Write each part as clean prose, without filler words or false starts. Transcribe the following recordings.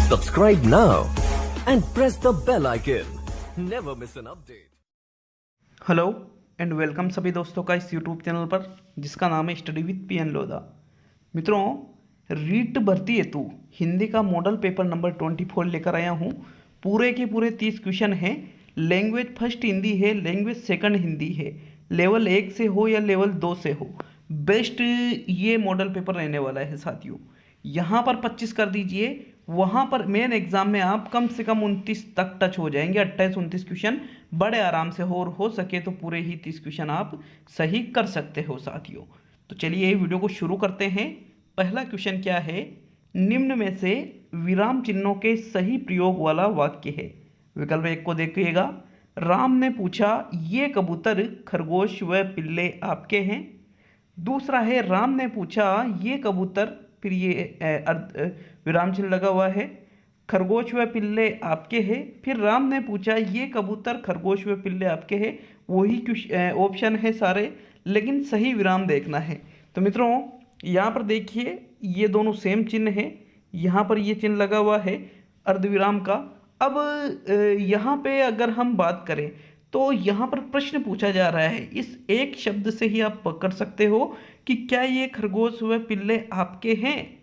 Subscribe now and press the bell icon. Never miss an update. Hello and welcome सभी दोस्तों का इस YouTube channel पर जिसका नाम है स्टडी विद पीएन लोधा। मित्रों, रीट भर्ती हेतु हिंदी का मॉडल पेपर नंबर 24 लेकर आया हूँ। पूरे के पूरे 30 क्वेश्चन हैं। लैंग्वेज फर्स्ट हिंदी है, लैंग्वेज सेकंड हिंदी है, लेवल 1 से हो या लेवल 2 से हो, बेस्ट ये मॉडल पेपर रहने वाला है साथियों। यहाँ पर 25 कर दीजिए, वहाँ पर मेन एग्जाम में आप कम से कम 29 तक टच हो जाएंगे। 28-29 क्वेश्चन बड़े आराम से हो सके तो पूरे ही 30 क्वेश्चन आप सही कर सकते हो साथियों। तो चलिए वीडियो को शुरू करते हैं। पहला क्वेश्चन क्या है, निम्न में से विराम चिन्हों के सही प्रयोग वाला वाक्य है। विकल्प 1 को देखिएगा। राम ने पूछा, ये कबूतर खरगोश व पिल्ले आपके हैं। दूसरा है, राम ने पूछा, ये कबूतर, फिर ये विराम चिन्ह लगा हुआ है, खरगोश व पिल्ले आपके हैं। फिर राम ने पूछा, ये कबूतर खरगोश व पिल्ले आपके हैं। वही ऑप्शन है सारे, लेकिन सही विराम देखना है। तो मित्रों यहाँ पर देखिए, ये दोनों सेम चिन्ह है। यहाँ पर ये चिन्ह लगा हुआ है अर्धविराम का। अब यहाँ पे अगर हम बात करें तो यहाँ पर प्रश्न पूछा जा रहा है। इस एक शब्द से ही आप पकड़ सकते हो कि क्या ये खरगोश व पिल्ले आपके हैं,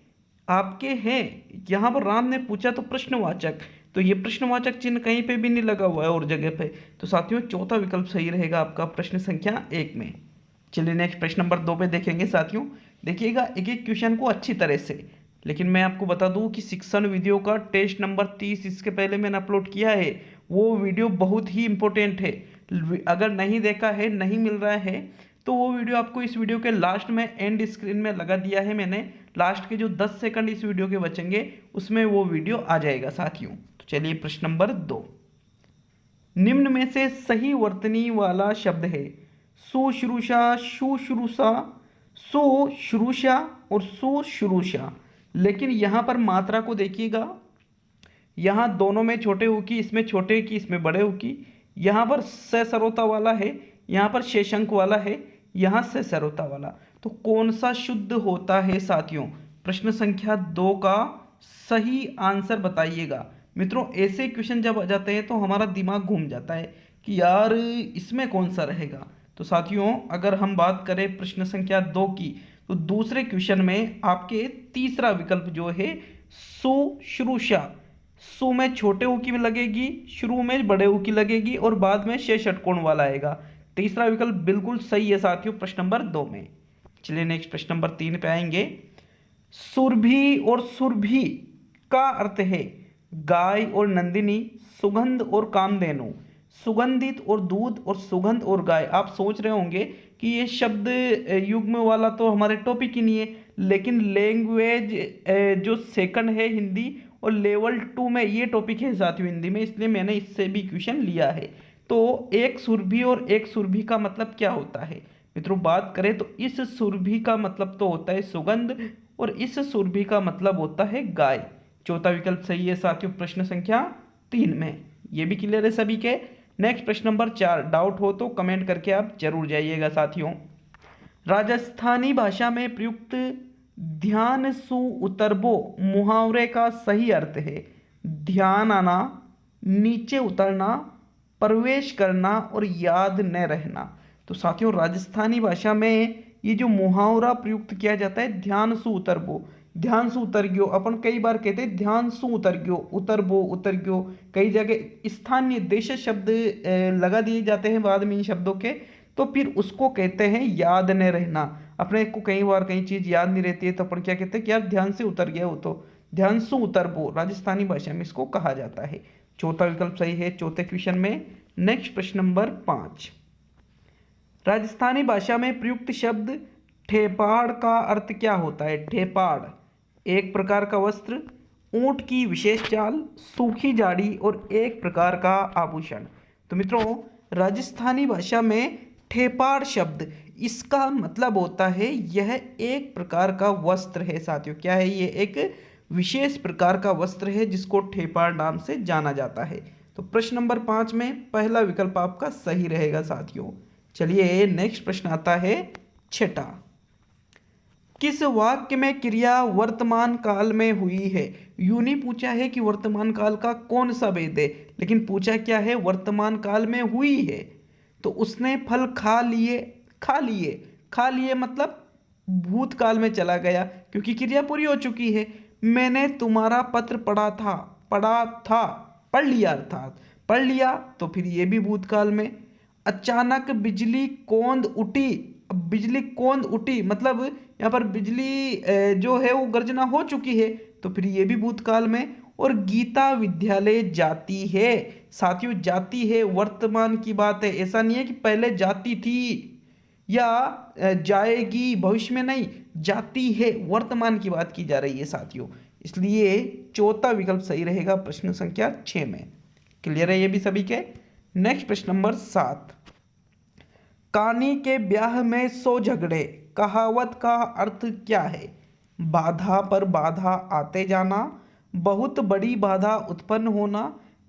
आपके हैं। यहाँ पर राम ने पूछा तो प्रश्नवाचक, तो ये प्रश्नवाचक चिन्ह कहीं पे भी नहीं लगा हुआ है और जगह पे। तो साथियों चौथा विकल्प सही रहेगा आपका प्रश्न संख्या 1 में। चलिए नेक्स्ट प्रश्न नंबर 2 पे देखेंगे साथियों। देखिएगा एक एक क्वेश्चन को अच्छी तरह से, लेकिन मैं आपको बता दूं कि शिक्षण वीडियो का टेस्ट नंबर 30 इसके पहले मैंने अपलोड किया है। वो वीडियो बहुत ही इंपॉर्टेंट है। अगर नहीं देखा है, नहीं मिल रहा है, तो वो वीडियो आपको इस वीडियो के लास्ट में एंड स्क्रीन में लगा दिया है मैंने। लास्ट के जो 10 सेकंड इस वीडियो के बचेंगे उसमें वो वीडियो आ जाएगा साथियों। तो चलिए प्रश्न नंबर 2, निम्न में से सही वर्तनी वाला शब्द है सुश्रूषा, शुश्रूषा, सुश्रूषा और सुश्रूषा। लेकिन यहाँ पर मात्रा को देखिएगा, यहाँ दोनों में छोटे हो की, इसमें छोटे की, इसमें बड़े हो की। यहाँ पर ससरोता वाला है, यहाँ पर शेषंक वाला है, यहाँ ससरोता वाला। तो कौन सा शुद्ध होता है साथियों? प्रश्न संख्या 2 का सही आंसर बताइएगा। मित्रों ऐसे क्वेश्चन जब आ जाते हैं तो हमारा दिमाग घूम जाता है कि यार इसमें कौन सा रहेगा। तो साथियों अगर हम बात करें प्रश्न संख्या 2 की, तो दूसरे क्वेश्चन में आपके तीसरा विकल्प जो है सुश्रूषा, सु में छोटे ऊ की लगेगी, शुरू में बड़े ऊ की लगेगी और बाद में शेष षटकोण वाला आएगा। तीसरा विकल्प बिल्कुल सही है साथियों प्रश्न नंबर 2 में। चलिए नेक्स्ट प्रश्न नंबर 3 पे आएंगे। सुरभि और सुरभि का अर्थ है गाय और नंदिनी, सुगंध और कामधेनु, सुगंधित और दूध और सुगंध और गाय। आप सोच रहे होंगे कि ये शब्द युग्म वाला तो हमारे टॉपिक ही नहीं है, लेकिन लैंग्वेज जो सेकंड है हिंदी और लेवल 2 में ये टॉपिक है साथियों हिंदी में, इसलिए मैंने इससे भी क्वेश्चन लिया है। तो एक सुरभि और एक सुरभि का मतलब क्या होता है मित्रों? बात करें तो इस सुरभि का मतलब तो होता है सुगंध और इस सुरभि का मतलब होता है गाय। चौथा विकल्प सही है साथियों प्रश्न संख्या 3 में। ये भी क्लियर है सभी के। नेक्स्ट प्रश्न नंबर 4, डाउट हो तो कमेंट करके आप जरूर जाइएगा साथियों। राजस्थानी भाषा में प्रयुक्त ध्यान सु उतरबो मुहावरे का सही अर्थ है ध्यान आना, नीचे उतरना, प्रवेश करना और याद न रहना। तो साथियों राजस्थानी भाषा में ये जो मुहावरा प्रयुक्त किया जाता है ध्यान सु उतरबो, ध्यान से उतर गयो, अपन कई बार कहते हैं ध्यान से उतर गयो, उतरबो, उतर गयो। कई जगह स्थानीय देश शब्द लगा दिए जाते हैं बाद में इन शब्दों के, तो फिर उसको कहते हैं याद न रहना। अपने को कई बार कई चीज याद नहीं रहती है तो अपन क्या कहते हैं कि यार ध्यान से उतर गया हो, तो ध्यान से उतरबो राजस्थानी भाषा में इसको कहा जाता है। चौथा विकल्प सही है चौथे क्वेश्चन में। नेक्स्ट प्रश्न नंबर 5, राजस्थानी भाषा में प्रयुक्त शब्द ठेपाड़ का अर्थ क्या होता है? ठेपाड़ एक प्रकार का वस्त्र, ऊंट की विशेष चाल, सूखी झाड़ी और एक प्रकार का आभूषण। तो मित्रों राजस्थानी भाषा में ठेपाड़ शब्द, इसका मतलब होता है यह एक प्रकार का वस्त्र है साथियों। क्या है ये? एक विशेष प्रकार का वस्त्र है जिसको ठेपाड़ नाम से जाना जाता है। तो प्रश्न नंबर 5 में पहला विकल्प आपका सही रहेगा साथियों। चलिए नेक्स्ट प्रश्न आता है 6, किस वाक्य में क्रिया वर्तमान काल में हुई है। यूं नहीं पूछा है कि वर्तमान काल का कौन सा वेद है, लेकिन पूछा क्या है, वर्तमान काल में हुई है। तो उसने फल खा लिए, खा लिए, खा लिए मतलब भूतकाल में चला गया क्योंकि क्रिया पूरी हो चुकी है। मैंने तुम्हारा पत्र पढ़ा था, पढ़ा था, पढ़ लिया, अर्थात पढ़ लिया तो फिर ये भी भूतकाल में। अचानक बिजली कौंध उठी, अब बिजली कौंध उठी मतलब यहाँ पर बिजली जो है वो गर्जना हो चुकी है, तो फिर ये भी भूतकाल में। और गीता विद्यालय जाती है, साथियों जाती है वर्तमान की बात है, ऐसा नहीं है कि पहले जाती थी या जाएगी भविष्य में, नहीं, जाती है वर्तमान की बात की जा रही है साथियों। इसलिए चौथा विकल्प सही रहेगा प्रश्न संख्या 6 में। क्लियर है ये भी सभी के। नेक्स्ट प्रश्न नंबर 7, कानी के ब्याह में 100 झगड़े, कहावत का अर्थ क्या है। बाधा पर बाधा आते जाना, बहुत बड़ी बाधा उत्पन्न होना,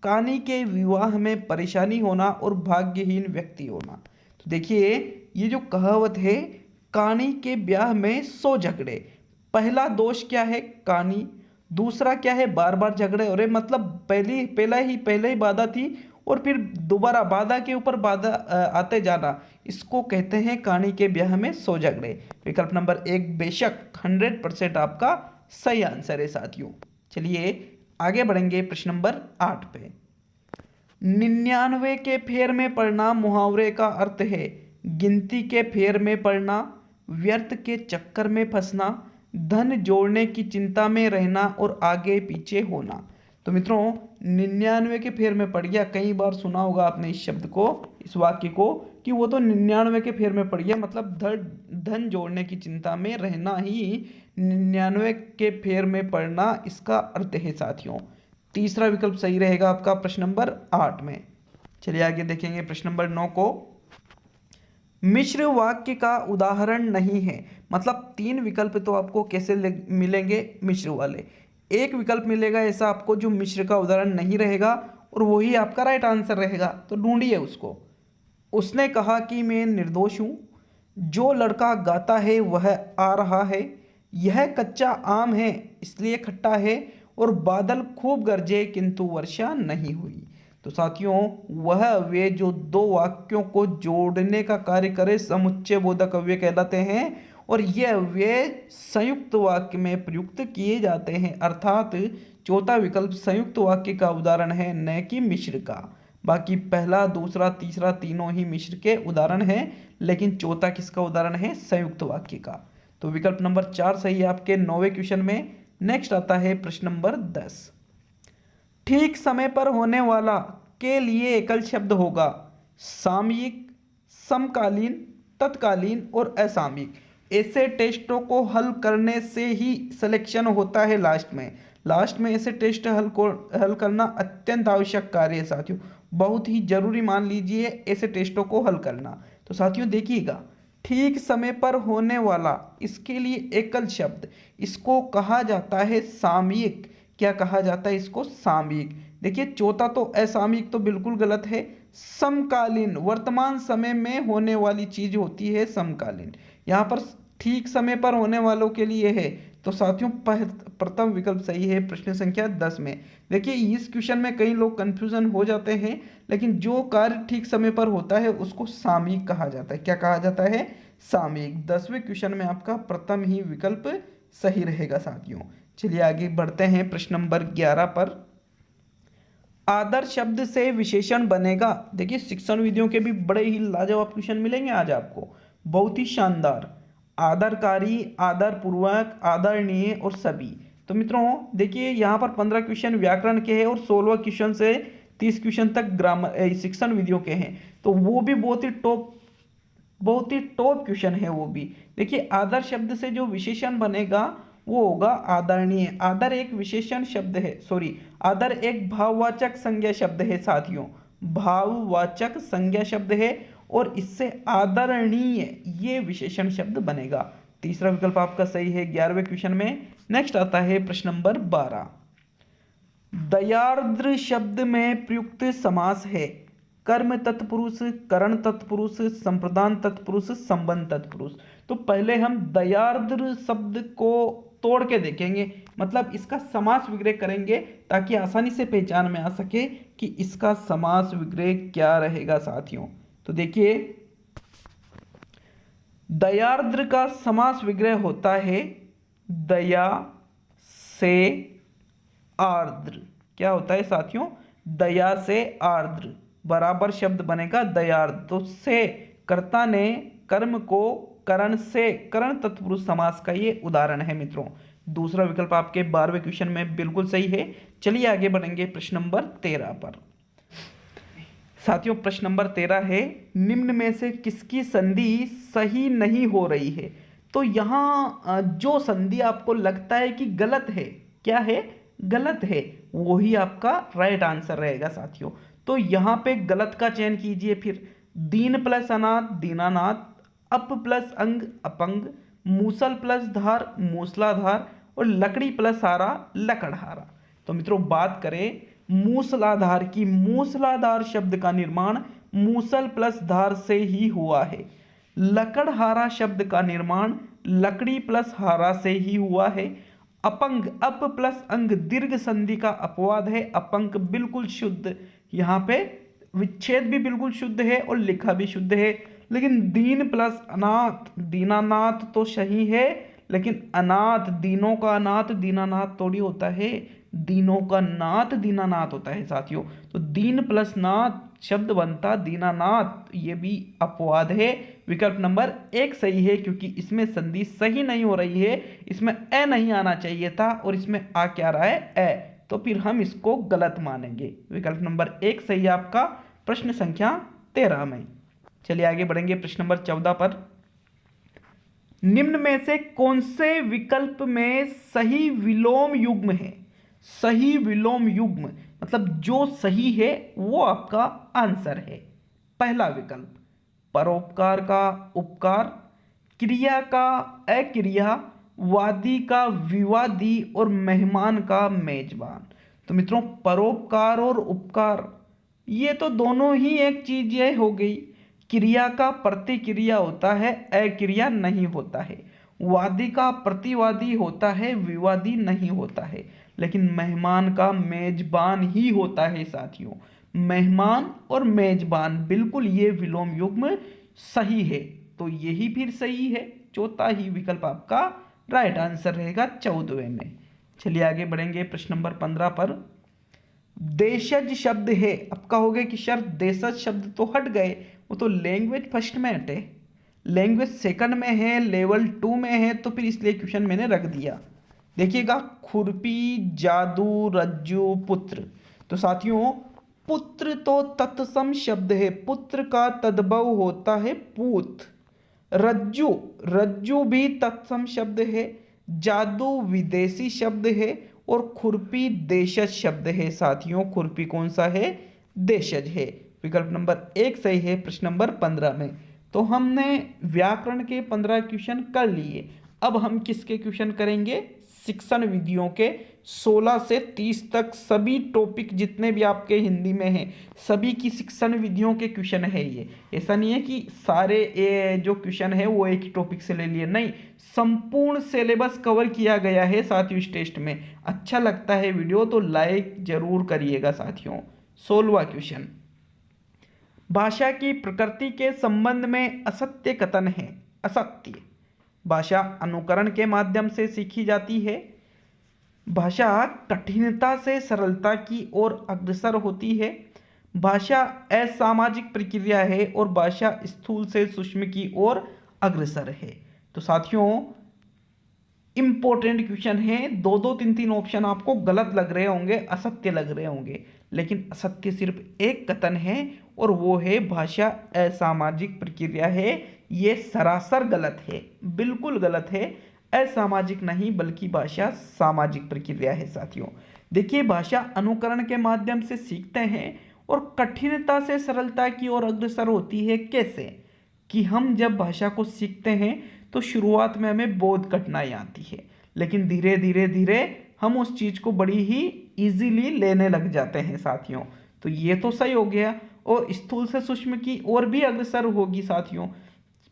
कानी के विवाह में परेशानी होना और भाग्यहीन व्यक्ति होना। तो देखिए ये जो कहावत है, कानी के ब्याह में 100 झगड़े, पहला दोष क्या है, कानी। दूसरा क्या है, बार बार झगड़े हो रहे, मतलब पहले ही बाधा थी और फिर दोबारा बाधा के ऊपर बाधा आते जाना, इसको कहते हैं कानी के ब्याह में 100 झगड़े। विकल्प नंबर 1 बेशक 100% आपका सही आंसर है साथियों। चलिए आगे बढ़ेंगे प्रश्न नंबर 8 पे। 99 के फेर में पड़ना मुहावरे का अर्थ है गिनती के फेर में पड़ना, व्यर्थ के चक्कर में फंसना, धन जोड़ने की चिंता में रहना और आगे पीछे होना। तो मित्रों 99 के फेर में पड़ गया, कई बार सुना होगा आपने इस शब्द को, इस वाक्य को, कि वो तो 99 के फेर में पड़ गया, मतलब धन जोड़ने की चिंता में रहना ही 99 के फेर में पड़ना इसका अर्थ है साथियों। तीसरा विकल्प सही रहेगा आपका प्रश्न नंबर 8 में। चलिए आगे देखेंगे प्रश्न नंबर 9 को। मिश्र वाक्य का उदाहरण नहीं है, मतलब 3 विकल्प तो आपको कैसे मिलेंगे मिश्र वाले। एक विकल्प मिलेगा ऐसा आपको जो मिश्र का उदाहरण नहीं रहेगा और वही आपका राइट आंसर रहेगा, तो ढूंढिए उसको। उसने कहा कि मैं निर्दोष हूँ, जो लड़का गाता है वह आ रहा है, यह कच्चा आम है इसलिए खट्टा है, और बादल खूब गरजे किंतु वर्षा नहीं हुई। तो साथियों वह वे जो 2 वाक्यों को जोड़ने का कार्य करे समुच्चय बोधक अव्यय कहलाते हैं, और यह वे संयुक्त वाक्य में प्रयुक्त किए जाते हैं, अर्थात चौथा विकल्प संयुक्त वाक्य का उदाहरण है न कि मिश्र का। बाकी पहला दूसरा तीसरा तीनों ही मिश्र के उदाहरण हैं, लेकिन चौथा किसका उदाहरण है, संयुक्त वाक्य का। तो विकल्प नंबर 4 सही है आपके 9वें क्वेश्चन में। नेक्स्ट आता है प्रश्न नंबर 10। ठीक समय पर होने वाला के लिए एकल शब्द होगा सामयिक, समकालीन, तत्कालीन और असामयिक। ऐसे टेस्टों को हल करने से ही सिलेक्शन होता है लास्ट में ऐसे टेस्ट हल करना अत्यंत आवश्यक कार्य है साथियों, बहुत ही जरूरी मान लीजिए ऐसे टेस्टों को हल करना। तो साथियों देखिएगा, ठीक समय पर होने वाला, इसके लिए एकल शब्द, इसको कहा जाता है सामयिक। क्या कहा जाता है इसको, सामयिक। देखिए चौथा तो असामयिक तो बिल्कुल गलत है। समकालीन, वर्तमान समय में होने वाली चीज होती है समकालीन। यहाँ पर ठीक समय पर होने वालों के लिए है, तो साथियों प्रथम विकल्प सही है प्रश्न संख्या 10 में। देखिए इस क्वेश्चन में कई लोग कंफ्यूजन हो जाते हैं, लेकिन जो कार्य ठीक समय पर होता है उसको सामयिक कहा जाता है। क्या कहा जाता है, सामयिक। 10वें क्वेश्चन में आपका प्रथम ही विकल्प सही रहेगा साथियों। चलिए आगे बढ़ते हैं प्रश्न नंबर 11 पर। आदर शब्द से विशेषण बनेगा। देखिए शिक्षण विधियों के भी बड़े ही लाजवाब क्वेश्चन मिलेंगे आज आपको, बहुत ही शानदार। आदरकारी, आदरपूर्वक, आदरणीय और सभी। तो मित्रों देखिए यहाँ पर 15 क्वेश्चन व्याकरण के हैं और 16 क्वेश्चन से 30 क्वेश्चन तक ग्रामर शिक्षण विधियों के हैं, तो वो भी बहुत ही टॉप क्वेश्चन है वो भी। देखिए आदर शब्द से जो विशेषण बनेगा वो होगा आदरणीय। आदर एक विशेषण शब्द है, आदर एक भाववाचक संज्ञा शब्द है साथियों, भाववाचक संज्ञा शब्द है, और इससे आदरणीय ये विशेषण शब्द बनेगा। तीसरा विकल्प आपका सही है 11वें क्वेश्चन में। नेक्स्ट आता है प्रश्न नंबर 12। दयार्द्र शब्द में प्रयुक्त समास है कर्म तत्पुरुष, करण तत्पुरुष, संप्रदान तत्पुरुष, संबंध तत्पुरुष। तो पहले हम दयार्द्र शब्द को तोड़ के देखेंगे, मतलब इसका समास विग्रह करेंगे ताकि आसानी से पहचान में आ सके कि इसका समास विग्रह क्या रहेगा साथियों। तो देखिए, दयार्द्र का समास विग्रह होता है दया से आर्द्र। क्या होता है साथियों? दया से आर्द्र बराबर शब्द बनेगा दयार्द्र। तो से कर्ता ने कर्म को करण से, करण तत्पुरुष समास का ये उदाहरण है मित्रों। दूसरा विकल्प आपके 12वें क्वेश्चन में बिल्कुल सही है। चलिए आगे बढ़ेंगे प्रश्न नंबर 13 पर। साथियों प्रश्न नंबर 13 है, निम्न में से किसकी संधि सही नहीं हो रही है? तो यहाँ जो संधि आपको लगता है कि गलत है, क्या है? गलत है, वही आपका राइट आंसर रहेगा साथियों। तो यहाँ पे गलत का चयन कीजिए। फिर दीन प्लस अनाथ दीनानाथ, अप प्लस अंग अपंग, मूसल प्लस धार मूसलाधार और लकड़ी प्लस हारा लकड़हारा। तो मित्रों बात करें मूसलाधार की, मूसलाधार शब्द का निर्माण मूसल प्लस धार से ही हुआ है। लकड़हारा शब्द का निर्माण लकड़ी प्लस हारा से ही हुआ है। अपंग, अप प्लस अंग दीर्घ संधि का अपवाद है। अपंग बिल्कुल शुद्ध, यहाँ पे विच्छेद भी बिल्कुल शुद्ध है और लिखा भी शुद्ध है। लेकिन दीन प्लस अनाथ दीनानाथ तो सही है, लेकिन अनाथ, दीनों का अनाथ दीनानाथ थोड़ी होता है, दीनों का नाथ दीनानाथ होता है साथियों। तो दीन प्लस नाथ शब्द बनता दीनानाथ, ये भी अपवाद है। विकल्प नंबर 1 सही है क्योंकि इसमें संधि सही नहीं हो रही है, इसमें ए नहीं आना चाहिए था और इसमें आ क्या रहा है? ए। तो फिर हम इसको गलत मानेंगे। विकल्प नंबर 1 सही आपका प्रश्न संख्या 13 में। चलिए आगे बढ़ेंगे प्रश्न नंबर 14 पर। निम्न में से कौन से विकल्प में सही विलोम युग्म है? सही विलोम युग्म मतलब जो सही है वो आपका आंसर है। पहला विकल्प परोपकार का उपकार, क्रिया का अक्रिया, वादी का विवादी और मेहमान का मेजबान। तो मित्रों परोपकार और उपकार ये तो दोनों ही एक चीज ये हो गई। क्रिया का प्रतिक्रिया होता है, अक्रिया नहीं होता है। वादी का प्रतिवादी होता है, विवादी नहीं होता है। लेकिन मेहमान का मेजबान ही होता है साथियों। मेहमान और मेजबान बिल्कुल ये विलोम युग्म सही है। तो यही फिर सही है, चौथा ही विकल्प आपका राइट आंसर रहेगा 14वें में। चलिए आगे बढ़ेंगे प्रश्न नंबर 15 पर। देशज शब्द है, अब कहोगे कि सर देशज शब्द तो हट गए, वो तो लैंग्वेज फर्स्ट में हटे, लैंग्वेज सेकंड में है, लेवल 2 में है, तो फिर इसलिए क्वेश्चन मैंने रख दिया। देखिएगा खुरपी, जादू, रज्जू, पुत्र। तो साथियों पुत्र तो तत्सम शब्द है, पुत्र का तद्भव होता है पूत। रज्जू, रज्जू भी तत्सम शब्द है। जादू विदेशी शब्द है और खुरपी देशज शब्द है साथियों। खुरपी कौन सा है? देशज है। विकल्प नंबर 1 सही है प्रश्न नंबर 15 में। तो हमने व्याकरण के 15 क्वेश्चन कर लिए। अब हम किसके क्वेश्चन करेंगे? शिक्षण विधियों के 16 से 30 तक सभी टॉपिक जितने भी आपके हिंदी में हैं सभी की शिक्षण विधियों के क्वेश्चन है ये। ऐसा नहीं है कि सारे जो क्वेश्चन है वो एक ही टॉपिक से ले लिए, नहीं, संपूर्ण सिलेबस कवर किया गया है साथियों इस टेस्ट में। अच्छा लगता है वीडियो तो लाइक जरूर करिएगा साथियों। 16वां क्वेश्चन, भाषा की प्रकृति के संबंध में असत्य कथन है। असत्य, भाषा अनुकरण के माध्यम से सीखी जाती है। भाषा कठिनता से सरलता की ओर अग्रसर होती है। भाषा असामाजिक प्रक्रिया है और भाषा स्थूल से सूक्ष्म की ओर अग्रसर है। तो साथियों इंपॉर्टेंट क्वेश्चन है। 2-2, 3-3 ऑप्शन आपको गलत लग रहे होंगे, असत्य लग रहे होंगे, लेकिन असत्य सिर्फ एक कथन है और वो है भाषा असामाजिक प्रक्रिया है। ये सरासर गलत है, बिल्कुल गलत है। असामाजिक नहीं बल्कि भाषा सामाजिक प्रक्रिया है साथियों। देखिए भाषा अनुकरण के माध्यम से सीखते हैं और कठिनता से सरलता की ओर अग्रसर होती है। कैसे? कि हम जब भाषा को सीखते हैं तो शुरुआत में हमें बहुत कठिनाई आती है, लेकिन धीरे धीरे धीरे हम उस चीज़ को बड़ी ही इजीली लेने लग जाते हैं साथियों। तो ये तो सही हो गया। और स्थूल से सूक्ष्म की ओर भी अग्रसर होगी साथियों।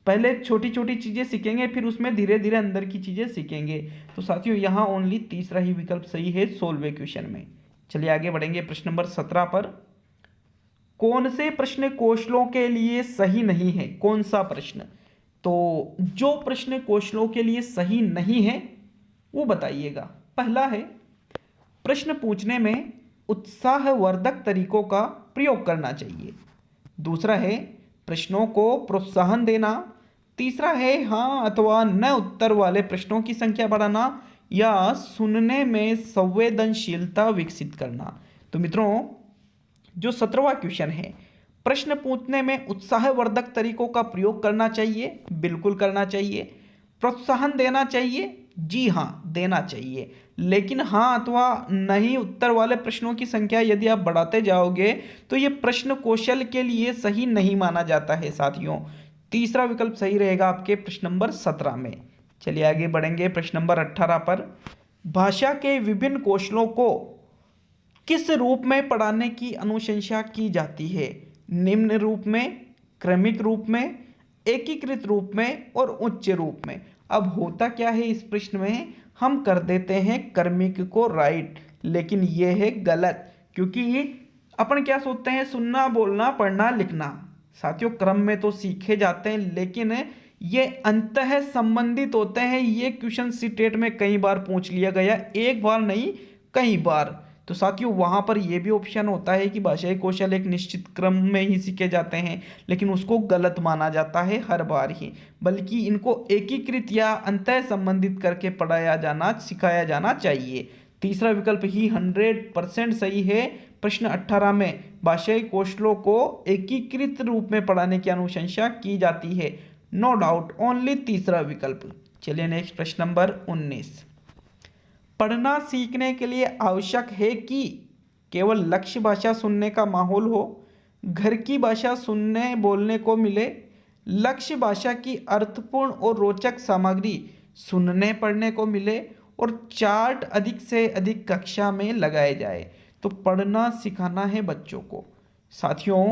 पहले छोटी छोटी चीज़ें सीखेंगे, फिर उसमें धीरे धीरे अंदर की चीज़ें सीखेंगे। तो साथियों यहाँ ओनली तीसरा ही विकल्प सही है 16वें क्वेश्चन में। चलिए आगे बढ़ेंगे प्रश्न नंबर 17 पर। कौन से प्रश्न कौशलों के लिए सही नहीं है? कौन सा प्रश्न? तो जो प्रश्न कौशलों के लिए सही नहीं है वो बताइएगा। पहला है प्रश्न पूछने में उत्साहवर्धक तरीकों का प्रयोग करना चाहिए। दूसरा है प्रश्नों को प्रोत्साहन देना। तीसरा है हाँ अथवा न उत्तर वाले प्रश्नों की संख्या बढ़ाना, या सुनने में संवेदनशीलता विकसित करना। तो मित्रों जो 17वां क्वेश्चन है, प्रश्न पूछने में उत्साहवर्धक तरीकों का प्रयोग करना चाहिए, बिल्कुल करना चाहिए। प्रोत्साहन देना चाहिए, जी हाँ देना चाहिए। लेकिन हाँ अथवा नहीं उत्तर वाले प्रश्नों की संख्या यदि आप बढ़ाते जाओगे तो ये प्रश्न कौशल के लिए सही नहीं माना जाता है साथियों। तीसरा विकल्प सही रहेगा आपके प्रश्न नंबर 17 में। चलिए आगे बढ़ेंगे प्रश्न नंबर 18 पर। भाषा के विभिन्न कौशलों को किस रूप में पढ़ाने की अनुशंसा की जाती है? निम्न रूप में, क्रमिक रूप में, एकीकृत रूप में और उच्च रूप में। अब होता क्या है इस प्रश्न में, हम कर देते हैं क्रमिक को राइट, लेकिन ये है गलत, क्योंकि अपन क्या सोचते हैं सुनना, बोलना, पढ़ना, लिखना साथियों क्रम में तो सीखे जाते हैं, लेकिन ये अंतः संबंधित होते हैं। ये क्वेश्चन सीटेट में कई बार पूछ लिया गया, एक बार नहीं कई बार। तो साथियों वहाँ पर यह भी ऑप्शन होता है कि भाषाई कौशल एक निश्चित क्रम में ही सीखे जाते हैं, लेकिन उसको गलत माना जाता है हर बार ही, बल्कि इनको एकीकृत या अंतः संबंधित करके पढ़ाया जाना, सिखाया जाना चाहिए। तीसरा विकल्प ही 100% सही है। प्रश्न 18 में भाषाई कौशलों को एकीकृत रूप में पढ़ाने की अनुशंसा की जाती है, नो डाउट ओनली तीसरा विकल्प। चलिए नेक्स्ट प्रश्न नंबर 19। पढ़ना सीखने के लिए आवश्यक है कि केवल लक्ष्य भाषा सुनने का माहौल हो, घर की भाषा सुनने बोलने को मिले, लक्ष्य भाषा की अर्थपूर्ण और रोचक सामग्री सुनने पढ़ने को मिले और चार्ट अधिक से अधिक कक्षा में लगाए जाए। तो पढ़ना सिखाना है बच्चों को साथियों।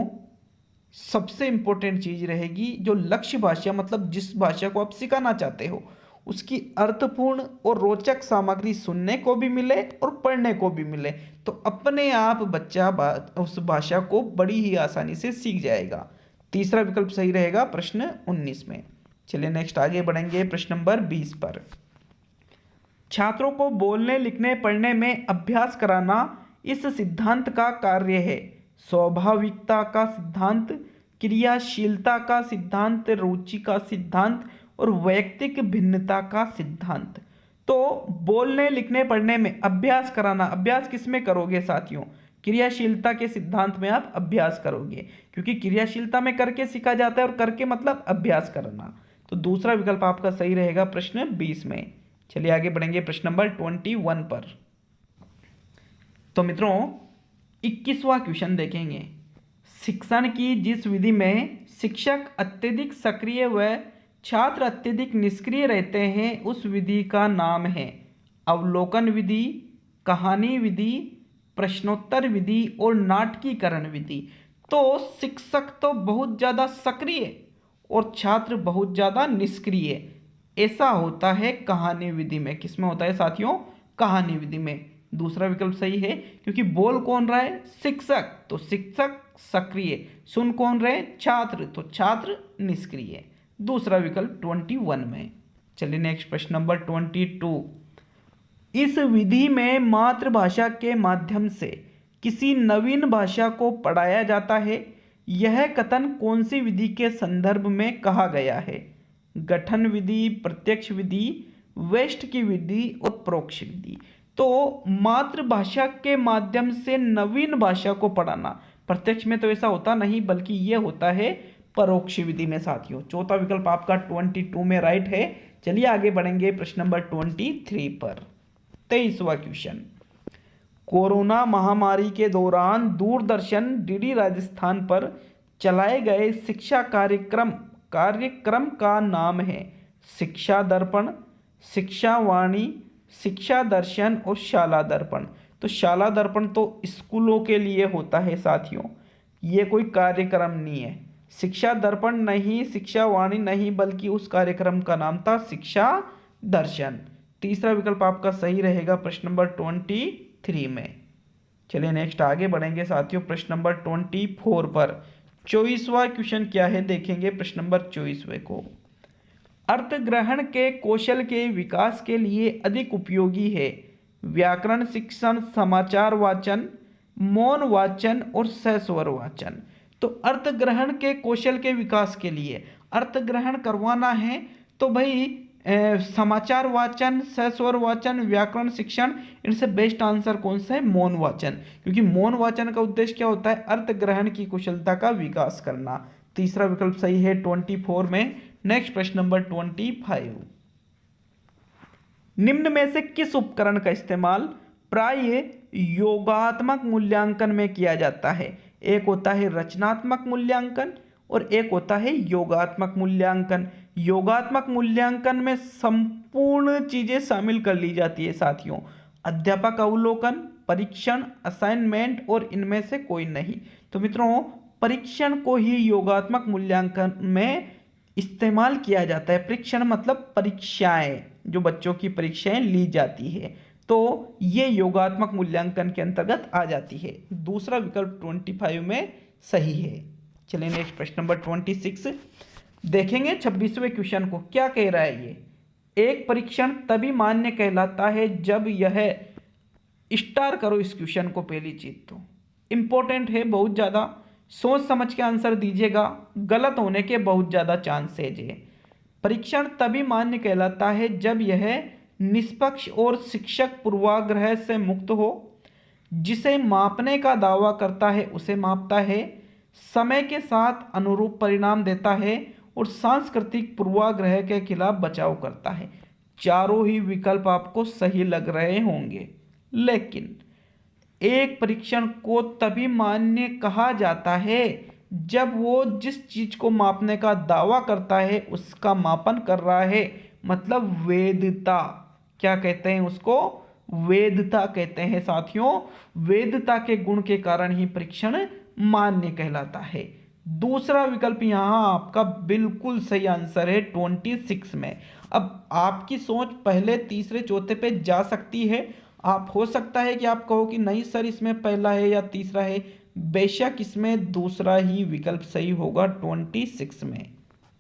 सबसे इम्पोर्टेंट चीज़ रहेगी जो लक्ष्य भाषा, मतलब जिस भाषा को आप सिखाना चाहते हो उसकी अर्थपूर्ण और रोचक सामग्री सुनने को भी मिले और पढ़ने को भी मिले, तो अपने आप बच्चा उस भाषा को बड़ी ही आसानी से सीख जाएगा। तीसरा विकल्प सही रहेगा प्रश्न 19 में। चलिए नेक्स्ट आगे बढ़ेंगे प्रश्न नंबर 20 पर। छात्रों को बोलने, लिखने, पढ़ने में अभ्यास कराना इस सिद्धांत का कार्य है। स्वाभाविकता का सिद्धांत, क्रियाशीलता का सिद्धांत, रुचि का सिद्धांत और वैयक्तिक भिन्नता का सिद्धांत। तो बोलने, लिखने, पढ़ने में अभ्यास कराना, अभ्यास किस में करोगे साथियों? क्रियाशीलता के सिद्धांत में आप अभ्यास करोगे, क्योंकि क्रियाशीलता में करके सीखा जाता है और करके मतलब अभ्यास करना। तो दूसरा विकल्प आपका सही रहेगा प्रश्न 20 में। चलिए आगे बढ़ेंगे प्रश्न नंबर 21 पर। तो मित्रों 21वां क्वेश्चन देखेंगे। शिक्षण की जिस विधि में शिक्षक अत्यधिक सक्रिय व छात्र अत्यधिक निष्क्रिय रहते हैं उस विधि का नाम है अवलोकन विधि, कहानी विधि, प्रश्नोत्तर विधि और नाटकीकरण विधि। तो शिक्षक तो बहुत ज़्यादा सक्रिय और छात्र बहुत ज़्यादा निष्क्रिय, ऐसा होता है कहानी विधि में। किस में होता है साथियों? कहानी विधि में। दूसरा विकल्प सही है, क्योंकि बोल कौन रहा है? शिक्षक, तो शिक्षक सक्रिय। सुन कौन रहे? छात्र, तो छात्र निष्क्रिय। दूसरा विकल्प 21 में। चलिए नेक्स्ट प्रश्न नंबर 22। इस विधि में मातृभाषा के माध्यम से किसी नवीन भाषा को पढ़ाया जाता है। यह कथन कौन सी विधि के संदर्भ में कहा गया है? गठन विधि, प्रत्यक्ष विधि, वेस्ट की विधि और परोक्ष विधि। तो मातृभाषा के माध्यम से नवीन भाषा को पढ़ाना, प्रत्यक्ष में तो ऐसा होता नहीं, बल्कि ये होता है परोक्ष विधि में साथियों। चौथा विकल्प आपका 22 में राइट है। चलिए आगे बढ़ेंगे प्रश्न नंबर 23 पर। 23वां क्वेश्चन। कोरोना महामारी के दौरान दूरदर्शन डीडी राजस्थान पर चलाए गए शिक्षा कार्यक्रम का नाम है शिक्षा दर्पण, शिक्षा वाणी, शिक्षा दर्शन और शाला दर्पण। तो शाला दर्पण तो स्कूलों के लिए होता है साथियों, ये कोई कार्यक्रम नहीं है। शिक्षा दर्पण नहीं, शिक्षा वाणी नहीं, बल्कि उस कार्यक्रम का नाम था शिक्षा दर्शन। तीसरा विकल्प आपका सही रहेगा प्रश्न नंबर 23 में। चलिए नेक्स्ट आगे बढ़ेंगे साथियों प्रश्न नंबर 24 पर। 24वां क्वेश्चन क्या है देखेंगे प्रश्न नंबर 24वें को। अर्थ ग्रहण के कौशल के विकास के लिए अधिक उपयोगी है व्याकरण शिक्षण, समाचार वाचन, मौन वाचन और सहस्वर वाचन। तो अर्थ ग्रहण के कौशल के विकास के लिए अर्थ ग्रहण करवाना है तो भाई समाचार वाचन, सहस्वर वाचन, व्याकरण शिक्षण, इनसे बेस्ट आंसर कौन सा है? मौन वाचन, क्योंकि मौन वाचन का उद्देश्य क्या होता है? अर्थ ग्रहण की कुशलता का विकास करना। तीसरा विकल्प सही है 24 में। नेक्स्ट प्रश्न नंबर 25। निम्न में से किस उपकरण का इस्तेमाल प्राय योगात्मक मूल्यांकन में किया जाता है? एक होता है रचनात्मक मूल्यांकन और एक होता है योगात्मक मूल्यांकन। योगात्मक मूल्यांकन में संपूर्ण चीजें शामिल कर ली जाती है साथियों, अध्यापक अवलोकन, परीक्षण, असाइनमेंट और इनमें से कोई नहीं। तो मित्रों परीक्षण को ही योगात्मक मूल्यांकन में इस्तेमाल किया जाता है। परीक्षण मतलब परीक्षाएं, जो बच्चों की परीक्षाएं ली जाती है, तो ये योगात्मक मूल्यांकन के अंतर्गत आ जाती है। दूसरा विकल्प 25 में सही है। चलिए नेक्स्ट प्रश्न नंबर 26 देखेंगे। 26वें क्वेश्चन को क्या कह रहा है ये? एक परीक्षण तभी मान्य कहलाता है जब यह, स्टार करो इस क्वेश्चन को, पहली चीज तो इंपॉर्टेंट है, बहुत ज्यादा सोच समझ के आंसर दीजिएगा, गलत होने के बहुत ज्यादा चांसेज है। परीक्षण तभी मान्य कहलाता है जब यह निष्पक्ष और शिक्षक पूर्वाग्रह से मुक्त हो, जिसे मापने का दावा करता है उसे मापता है, समय के साथ अनुरूप परिणाम देता है और सांस्कृतिक पूर्वाग्रह के खिलाफ बचाव करता है। चारों ही विकल्प आपको सही लग रहे होंगे, लेकिन एक परीक्षण को तभी मान्य कहा जाता है जब वो जिस चीज को मापने का दावा करता है उसका मापन कर रहा है, मतलब वेदता। क्या कहते हैं उसको? वेदता कहते हैं साथियों। वेदता के गुण के कारण ही परीक्षण मान्य कहलाता है। दूसरा विकल्प यहां आपका बिल्कुल सही आंसर है 26 में। अब आपकी सोच पहले, तीसरे, चौथे पे जा सकती है। आप हो सकता है कि आप कहो कि नहीं सर इसमें पहला है या तीसरा है, बेशक इसमें दूसरा ही विकल्प सही होगा 26 में।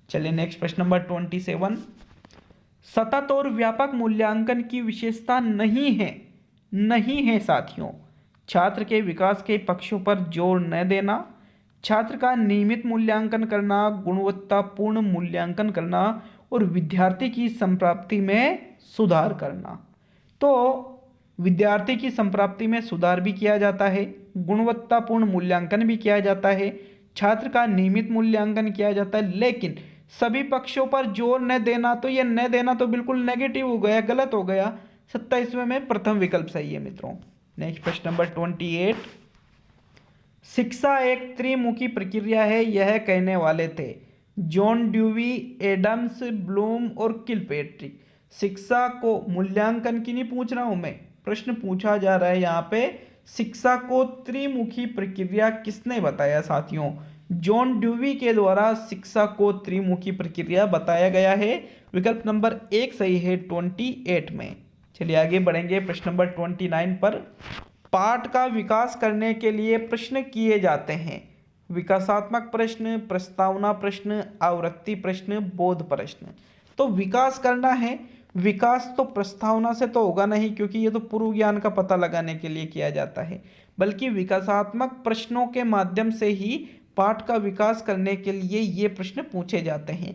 चलिए नेक्स्ट प्रश्न नंबर 27। सतत और व्यापक मूल्यांकन की विशेषता नहीं है साथियों। छात्र के विकास के पक्षों पर जोर न देना, छात्र का नियमित मूल्यांकन करना, गुणवत्तापूर्ण मूल्यांकन करना और विद्यार्थी की संप्राप्ति में सुधार करना। तो विद्यार्थी की संप्राप्ति में सुधार भी किया जाता है, गुणवत्तापूर्ण मूल्यांकन भी किया जाता है, छात्र का नियमित मूल्यांकन किया जाता है, लेकिन सभी पक्षों पर जोर न देना, तो ये न देना तो बिल्कुल नेगेटिव हो गया, गलत हो गया। 27वें में प्रथम विकल्प सही है मित्रों। नेक्स्ट प्रश्न नंबर 28। शिक्षा एक त्रिमुखी प्रक्रिया है यह कहने वाले थे जॉन ड्यूवी, एडम्स, ब्लूम और किलपेट्रिक। शिक्षा को मूल्यांकन की नहीं पूछ रहा हूं मैं, प्रश्न पूछा जा रहा है यहाँ पे शिक्षा को त्रिमुखी प्रक्रिया किसने बताया साथियों? जॉन ड्यूवी के द्वारा शिक्षा को त्रिमुखी प्रक्रिया बताया गया है। विकल्प नंबर 1 सही है 28 में। चलिए आगे बढ़ेंगे प्रश्न नंबर 29 पर। पाठ का विकास करने के लिए प्रश्न किए जाते हैं। विकासात्मक प्रश्न, प्रस्तावना प्रश्न, आवृत्ति प्रश्न, बोध प्रश्न। तो विकास करना है, विकास तो प्रस्तावना से तो होगा नहीं, क्योंकि ये तो पूर्व ज्ञान का पता लगाने के लिए किया जाता है, बल्कि विकासात्मक प्रश्नों के माध्यम से ही पाठ का विकास करने के लिए ये प्रश्न पूछे जाते हैं।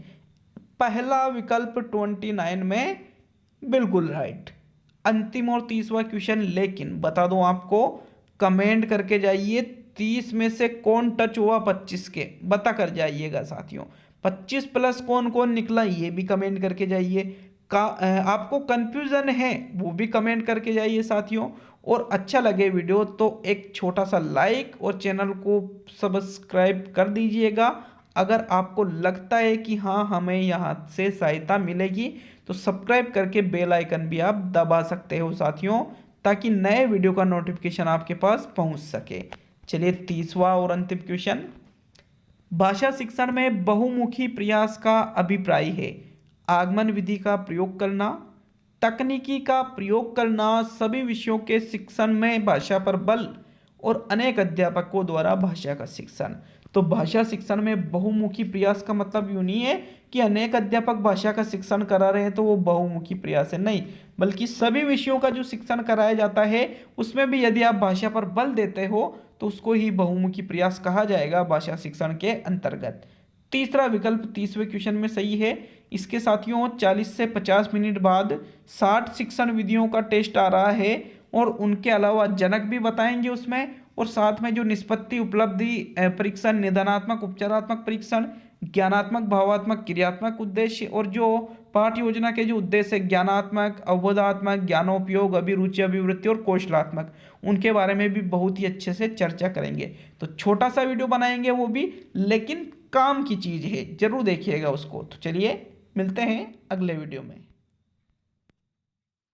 पहला विकल्प 29 में बिल्कुल राइट। अंतिम और 30वां क्वेश्चन, लेकिन बता दूं आपको, कमेंट करके जाइए 30 में से कौन टच हुआ 25 के, बता कर जाइएगा साथियों। 25 प्लस कौन कौन निकला ये भी कमेंट करके जाइए। आपको कंफ्यूजन है वो भी कमेंट करके जाइए साथियों। और अच्छा लगे वीडियो तो एक छोटा सा लाइक और चैनल को सब्सक्राइब कर दीजिएगा। अगर आपको लगता है कि हाँ हमें यहाँ से सहायता मिलेगी तो सब्सक्राइब करके बेल आइकन भी आप दबा सकते हो साथियों, ताकि नए वीडियो का नोटिफिकेशन आपके पास पहुँच सके। चलिए 30वां और अंतिम क्वेश्चन। भाषा शिक्षण में बहुमुखी प्रयास का अभिप्राय है आगमन विधि का प्रयोग करना, तकनीकी का प्रयोग करना, सभी विषयों के शिक्षण में भाषा पर बल और अनेक अध्यापकों द्वारा भाषा का शिक्षण। तो भाषा शिक्षण में बहुमुखी प्रयास का मतलब यूं नहीं है कि अनेक अध्यापक भाषा का शिक्षण करा रहे हैं तो वो बहुमुखी प्रयास है, नहीं, बल्कि सभी विषयों का जो शिक्षण कराया जाता है उसमें भी यदि आप भाषा पर बल देते हो तो उसको ही बहुमुखी प्रयास कहा जाएगा भाषा शिक्षण के अंतर्गत। तीसरा विकल्प 30वें क्वेश्चन में सही है। इसके साथियों 40 से 50 मिनट बाद 60 शिक्षण विधियों का टेस्ट आ रहा है और उनके अलावा जनक भी बताएंगे उसमें, और साथ में जो निष्पत्ति, उपलब्धि परीक्षण, निदानात्मक, उपचारात्मक परीक्षण, ज्ञानात्मक, भावात्मक, क्रियात्मक उद्देश्य और जो पाठ योजना के जो उद्देश्य ज्ञानात्मक, अवबोधात्मक, ज्ञानोपयोग, अभिरुचि, अभिवृत्ति और कौशलात्मक, उनके बारे में भी बहुत ही अच्छे से चर्चा करेंगे। तो छोटा सा वीडियो बनाएंगे वो भी, लेकिन काम की चीज़ है, जरूर देखिएगा उसको। तो चलिए मिलते हैं अगले वीडियो में।